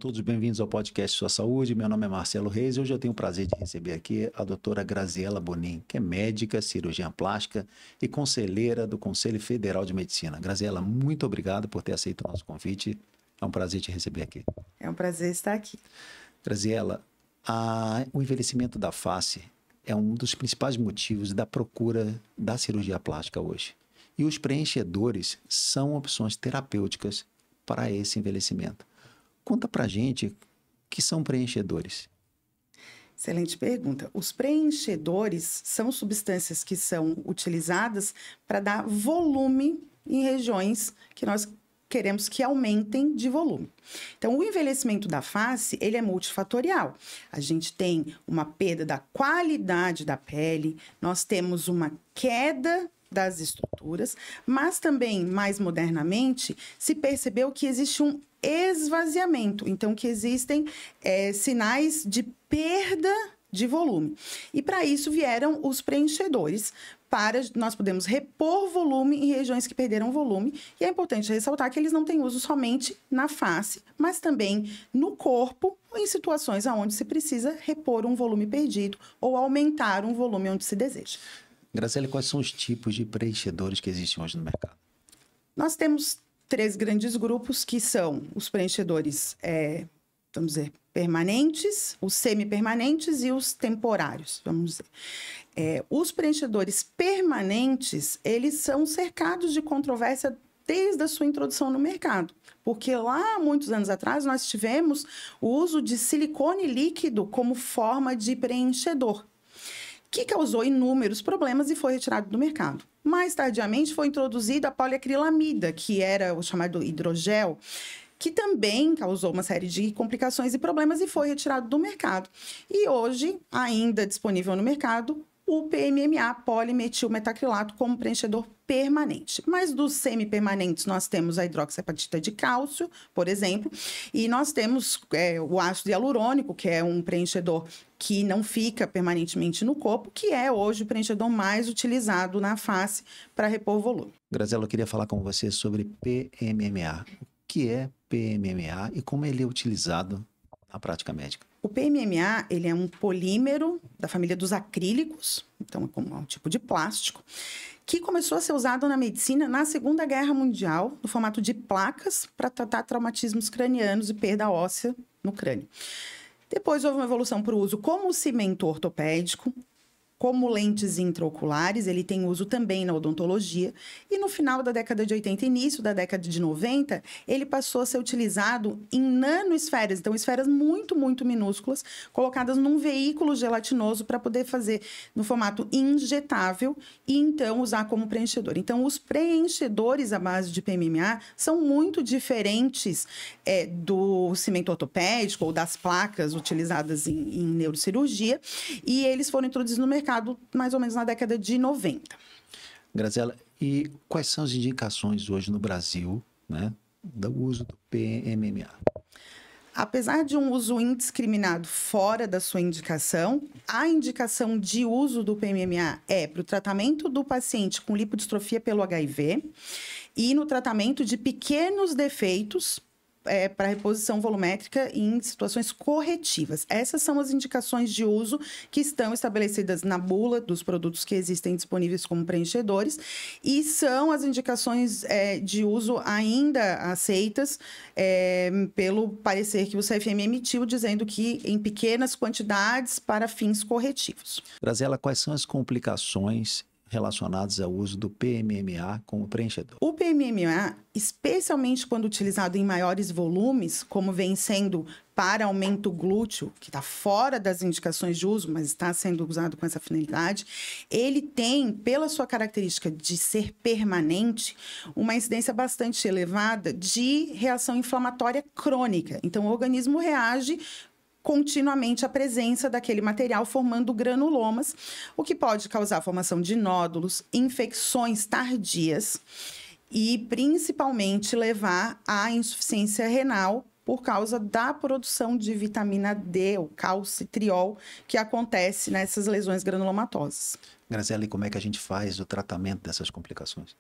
todos bem-vindos ao podcast Sua Saúde. Meu nome é Marcelo Reis e hoje eu tenho o prazer de receber aqui a doutora Graziela Bonin, que é médica, cirurgiã plástica e conselheira do Conselho Federal de Medicina. Graziela, muito obrigado por ter aceito o nosso convite. É um prazer te receber aqui. É um prazer estar aqui. Graziela, o envelhecimento da face é um dos principais motivos da procura da cirurgia plástica hoje. E os preenchedores são opções terapêuticas para esse envelhecimento. Conta pra gente o que são preenchedores. Excelente pergunta. Os preenchedores são substâncias que são utilizadas para dar volume em regiões que nós queremos que aumentem de volume. Então, o envelhecimento da face, ele é multifatorial. A gente tem uma perda da qualidade da pele, nós temos uma queda das estruturas, mas também, mais modernamente, se percebeu que existe um esvaziamento, então que existem sinais de perda de volume. E para isso vieram os preenchedores, para nós podemos repor volume em regiões que perderam volume. E é importante ressaltar que eles não têm uso somente na face, mas também no corpo, ou em situações onde se precisa repor um volume perdido ou aumentar um volume onde se deseja. Graziela, quais são os tipos de preenchedores que existem hoje no mercado? Nós temos 3 grandes grupos, que são os preenchedores, vamos dizer, permanentes, os semipermanentes e os temporários, vamos dizer. Os preenchedores permanentes, eles são cercados de controvérsia desde a sua introdução no mercado. Porque lá, muitos anos atrás, nós tivemos o uso de silicone líquido como forma de preenchedor, que causou inúmeros problemas e foi retirado do mercado. Mais tardiamente, foi introduzida a poliacrilamida, que era o chamado hidrogel, que também causou uma série de complicações e problemas e foi retirado do mercado. E hoje, ainda disponível no mercado, o PMMA, polimetilmetacrilato, como preenchedor permanente. Mas dos semipermanentes, nós temos a hidroxiapatita de cálcio, por exemplo, e nós temos o ácido hialurônico, que é um preenchedor que não fica permanentemente no corpo, que é hoje o preenchedor mais utilizado na face para repor volume. Graziela, eu queria falar com você sobre PMMA. O que é PMMA e como ele é utilizado na prática médica? O PMMA, ele é um polímero da família dos acrílicos, então é um tipo de plástico, que começou a ser usado na medicina na Segunda Guerra Mundial, no formato de placas para tratar traumatismos cranianos e perda óssea no crânio. Depois houve uma evolução para o uso como cimento ortopédico, como lentes intraoculares, ele tem uso também na odontologia. E no final da década de 80 e início da década de 90, ele passou a ser utilizado em nanoesferas, então esferas muito, muito minúsculas, colocadas num veículo gelatinoso para poder fazer no formato injetável e então usar como preenchedor. Então, os preenchedores à base de PMMA são muito diferentes do cimento ortopédico ou das placas utilizadas em neurocirurgia, e eles foram introduzidos no mercado mais ou menos na década de 90. Graziela, e quais são as indicações hoje no Brasil, né, do uso do PMMA? Apesar de um uso indiscriminado fora da sua indicação, a indicação de uso do PMMA é para o tratamento do paciente com lipodistrofia pelo HIV e no tratamento de pequenos defeitos para reposição volumétrica em situações corretivas. Essas são as indicações de uso que estão estabelecidas na bula dos produtos que existem disponíveis como preenchedores e são as indicações de uso ainda aceitas pelo parecer que o CFM emitiu, dizendo que em pequenas quantidades para fins corretivos. Graziela, quais são as complicações relacionados ao uso do PMMA como preenchedor? O PMMA, especialmente quando utilizado em maiores volumes, como vem sendo para aumento glúteo, que está fora das indicações de uso, mas está sendo usado com essa finalidade, ele tem, pela sua característica de ser permanente, uma incidência bastante elevada de reação inflamatória crônica. Então, o organismo reage continuamente a presença daquele material formando granulomas, o que pode causar a formação de nódulos, infecções tardias e principalmente levar à insuficiência renal por causa da produção de vitamina D, o calcitriol, que acontece nessas lesões granulomatosas. Graziela, e como é que a gente faz o tratamento dessas complicações?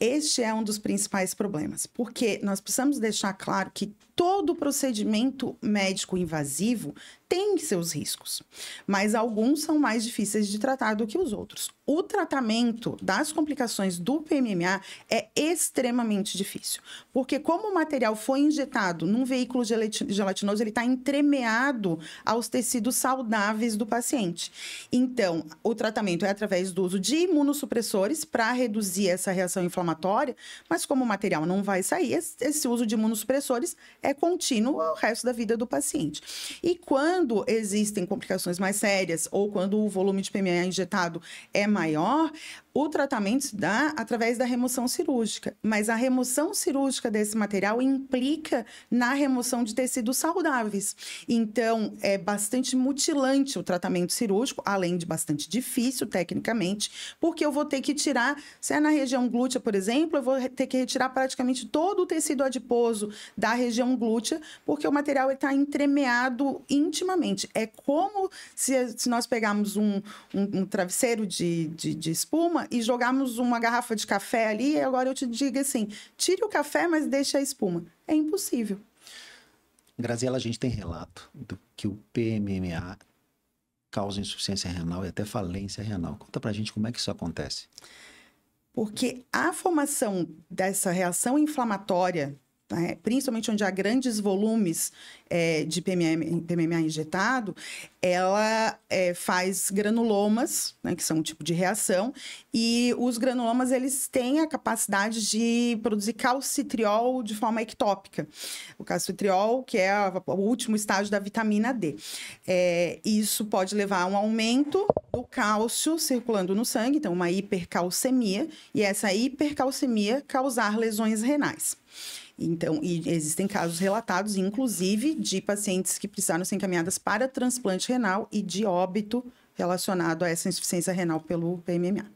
Este é um dos principais problemas, porque nós precisamos deixar claro que todo procedimento médico invasivo tem seus riscos, mas alguns são mais difíceis de tratar do que os outros. O tratamento das complicações do PMMA é extremamente difícil, porque como o material foi injetado num veículo gelatinoso, ele está entremeado aos tecidos saudáveis do paciente. Então, o tratamento é através do uso de imunossupressores para reduzir essa reação inflamatória, mas como o material não vai sair, esse uso de imunossupressores é contínuo ao resto da vida do paciente. E quando existem complicações mais sérias ou quando o volume de PMMA injetado é maior, o tratamento se dá através da remoção cirúrgica. Mas a remoção cirúrgica desse material implica na remoção de tecidos saudáveis. Então, é bastante mutilante o tratamento cirúrgico, além de bastante difícil tecnicamente, porque eu vou ter que tirar, se é na região glútea, por exemplo, eu vou ter que retirar praticamente todo o tecido adiposo da região glútea, porque o material está entremeado intimamente. É como se nós pegarmos um travesseiro de espuma e jogarmos uma garrafa de café ali, e agora eu te digo assim, tire o café, mas deixe a espuma. É impossível. Graziela, a gente tem relato do que o PMMA causa insuficiência renal e até falência renal. Conta pra gente como é que isso acontece. Porque a formação dessa reação inflamatória, né, principalmente onde há grandes volumes de PMMA injetado, ela faz granulomas, né, que são um tipo de reação, e os granulomas eles têm a capacidade de produzir calcitriol de forma ectópica. O calcitriol, que é o último estágio da vitamina D. Isso pode levar a um aumento do cálcio circulando no sangue, então uma hipercalcemia, e essa hipercalcemia causar lesões renais. Então, e existem casos relatados, inclusive, de pacientes que precisaram ser encaminhadas para transplante renal e de óbito relacionado a essa insuficiência renal pelo PMMA.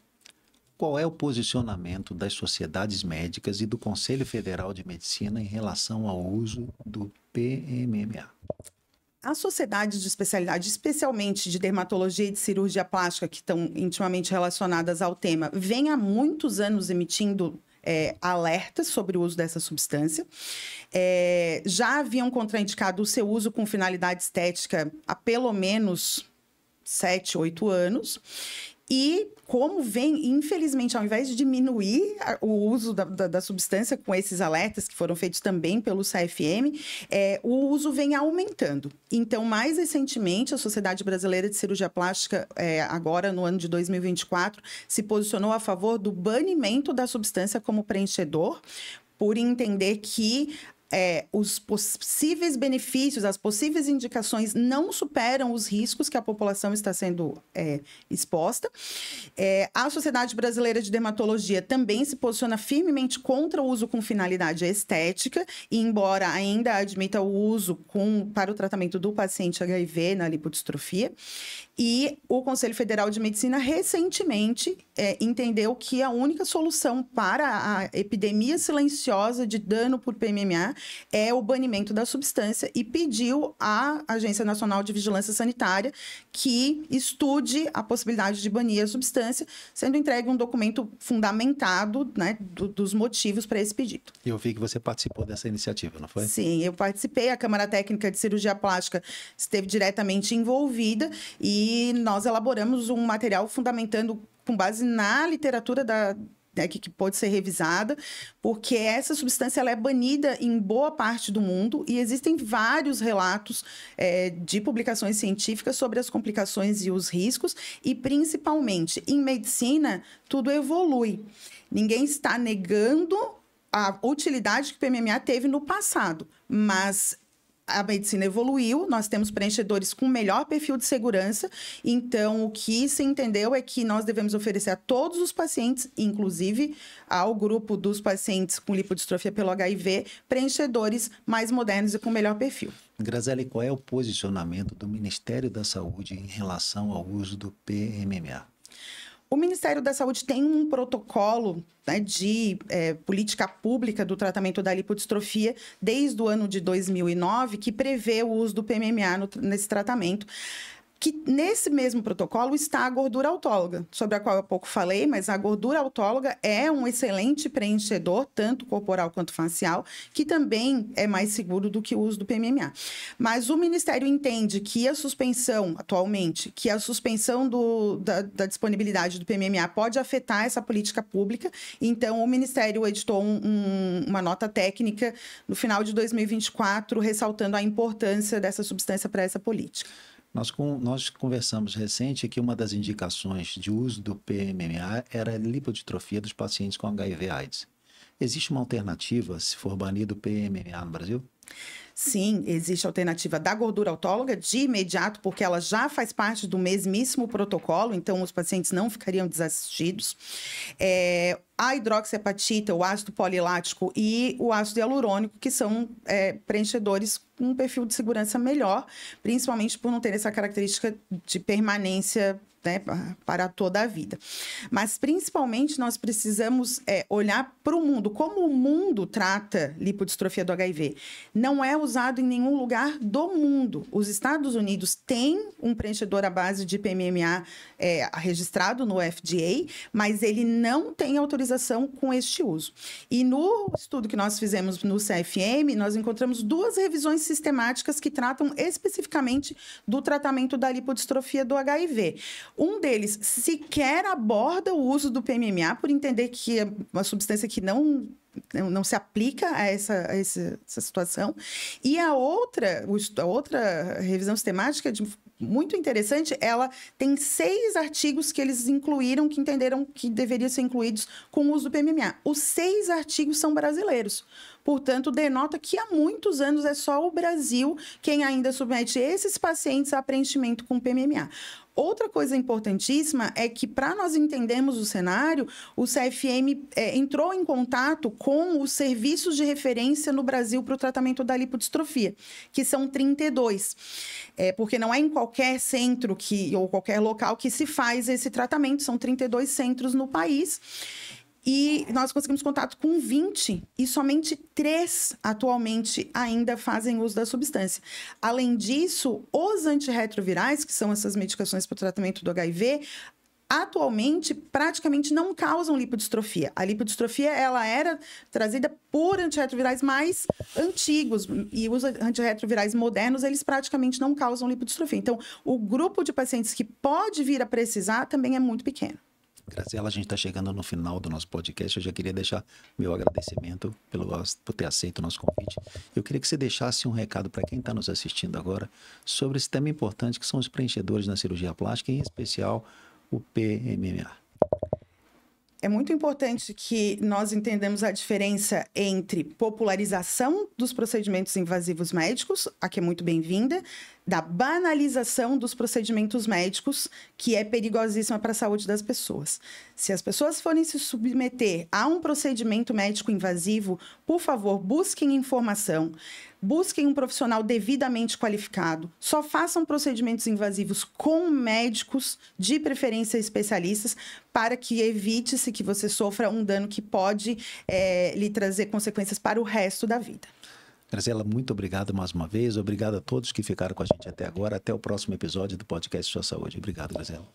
Qual é o posicionamento das sociedades médicas e do Conselho Federal de Medicina em relação ao uso do PMMA? As sociedades de especialidade, especialmente de dermatologia e de cirurgia plástica, que estão intimamente relacionadas ao tema, vêm há muitos anos emitindo alertas sobre o uso dessa substância. Já haviam contraindicado o seu uso com finalidade estética há pelo menos 7, 8 anos. E como vem, infelizmente, ao invés de diminuir o uso da substância com esses alertas, que foram feitos também pelo CFM, o uso vem aumentando. Então, mais recentemente, a Sociedade Brasileira de Cirurgia Plástica, agora no ano de 2024, se posicionou a favor do banimento da substância como preenchedor, por entender que os possíveis benefícios, as possíveis indicações não superam os riscos que a população está sendo exposta. A Sociedade Brasileira de Dermatologia também se posiciona firmemente contra o uso com finalidade estética, e embora ainda admita o uso para o tratamento do paciente HIV na lipodistrofia. E o Conselho Federal de Medicina recentemente entendeu que a única solução para a epidemia silenciosa de dano por PMMA é o banimento da substância e pediu à Agência Nacional de Vigilância Sanitária que estude a possibilidade de banir a substância, sendo entregue um documento fundamentado, né, dos motivos para esse pedido. Eu vi que você participou dessa iniciativa, não foi? Sim, eu participei. A Câmara Técnica de Cirurgia Plástica esteve diretamente envolvida e nós elaboramos um material fundamentando com base na literatura que pode ser revisada, porque essa substância ela é banida em boa parte do mundo e existem vários relatos de publicações científicas sobre as complicações e os riscos, e principalmente em medicina tudo evolui. Ninguém está negando a utilidade que o PMMA teve no passado, mas a medicina evoluiu, nós temos preenchedores com melhor perfil de segurança, então o que se entendeu é que nós devemos oferecer a todos os pacientes, inclusive ao grupo dos pacientes com lipodistrofia pelo HIV, preenchedores mais modernos e com melhor perfil. Graziela, qual é o posicionamento do Ministério da Saúde em relação ao uso do PMMA? O Ministério da Saúde tem um protocolo, né, de política pública do tratamento da lipodistrofia desde o ano de 2009, que prevê o uso do PMMA nesse tratamento. que nesse mesmo protocolo está a gordura autóloga, sobre a qual eu há pouco falei, mas a gordura autóloga é um excelente preenchedor, tanto corporal quanto facial, que também é mais seguro do que o uso do PMMA. Mas o Ministério entende que a suspensão, atualmente, que a suspensão da disponibilidade do PMMA pode afetar essa política pública, então o Ministério editou uma nota técnica no final de 2024, ressaltando a importância dessa substância para essa política. Nós conversamos recente que uma das indicações de uso do PMMA era a lipodistrofia dos pacientes com HIV/AIDS. Existe uma alternativa se for banido o PMMA no Brasil? Sim, existe a alternativa da gordura autóloga de imediato, porque ela já faz parte do mesmíssimo protocolo, então os pacientes não ficariam desassistidos. A hidroxiapatita, o ácido polilático e o ácido hialurônico, que são preenchedores com um perfil de segurança melhor, principalmente por não ter essa característica de permanência, né, para toda a vida. Mas, principalmente, nós precisamos olhar para o mundo. Como o mundo trata lipodistrofia do HIV? Não é usado em nenhum lugar do mundo. Os Estados Unidos têm um preenchedor à base de PMMA registrado no FDA, mas ele não tem autorização com este uso. E no estudo que nós fizemos no CFM, nós encontramos 2 revisões sistemáticas que tratam especificamente do tratamento da lipodistrofia do HIV. Um deles sequer aborda o uso do PMMA, por entender que é uma substância que não se aplica a essa situação. E a outra revisão sistemática, muito interessante, ela tem 6 artigos que eles incluíram, que entenderam que deveriam ser incluídos com o uso do PMMA. Os 6 artigos são brasileiros. Portanto, denota que há muitos anos é só o Brasil quem ainda submete esses pacientes a preenchimento com PMMA. Outra coisa importantíssima é que, para nós entendermos o cenário, o CFM entrou em contato com os serviços de referência no Brasil para o tratamento da lipodistrofia, que são 32. Porque não é em qualquer centro ou qualquer local que se faz esse tratamento, são 32 centros no país. E nós conseguimos contato com 20 e somente 3 atualmente ainda fazem uso da substância. Além disso, os antirretrovirais, que são essas medicações para o tratamento do HIV, atualmente praticamente não causam lipodistrofia. A lipodistrofia ela era trazida por antirretrovirais mais antigos e os antirretrovirais modernos, eles praticamente não causam lipodistrofia. Então, o grupo de pacientes que pode vir a precisar também é muito pequeno. Graziela, a gente está chegando no final do nosso podcast. Eu já queria deixar meu agradecimento por ter aceito o nosso convite. Eu queria que você deixasse um recado para quem está nos assistindo agora sobre esse tema importante que são os preenchedores na cirurgia plástica, em especial o PMMA. É muito importante que nós entendamos a diferença entre popularização dos procedimentos invasivos médicos, a que é muito bem-vinda, da banalização dos procedimentos médicos, que é perigosíssima para a saúde das pessoas. Se as pessoas forem se submeter a um procedimento médico invasivo, por favor, busquem informação, busquem um profissional devidamente qualificado, só façam procedimentos invasivos com médicos, de preferência especialistas, para que evite-se que você sofra um dano que pode lhe trazer consequências para o resto da vida. Graziela, muito obrigado mais uma vez. Obrigado a todos que ficaram com a gente até agora. Até o próximo episódio do podcast Sua Saúde. Obrigado, Graziela.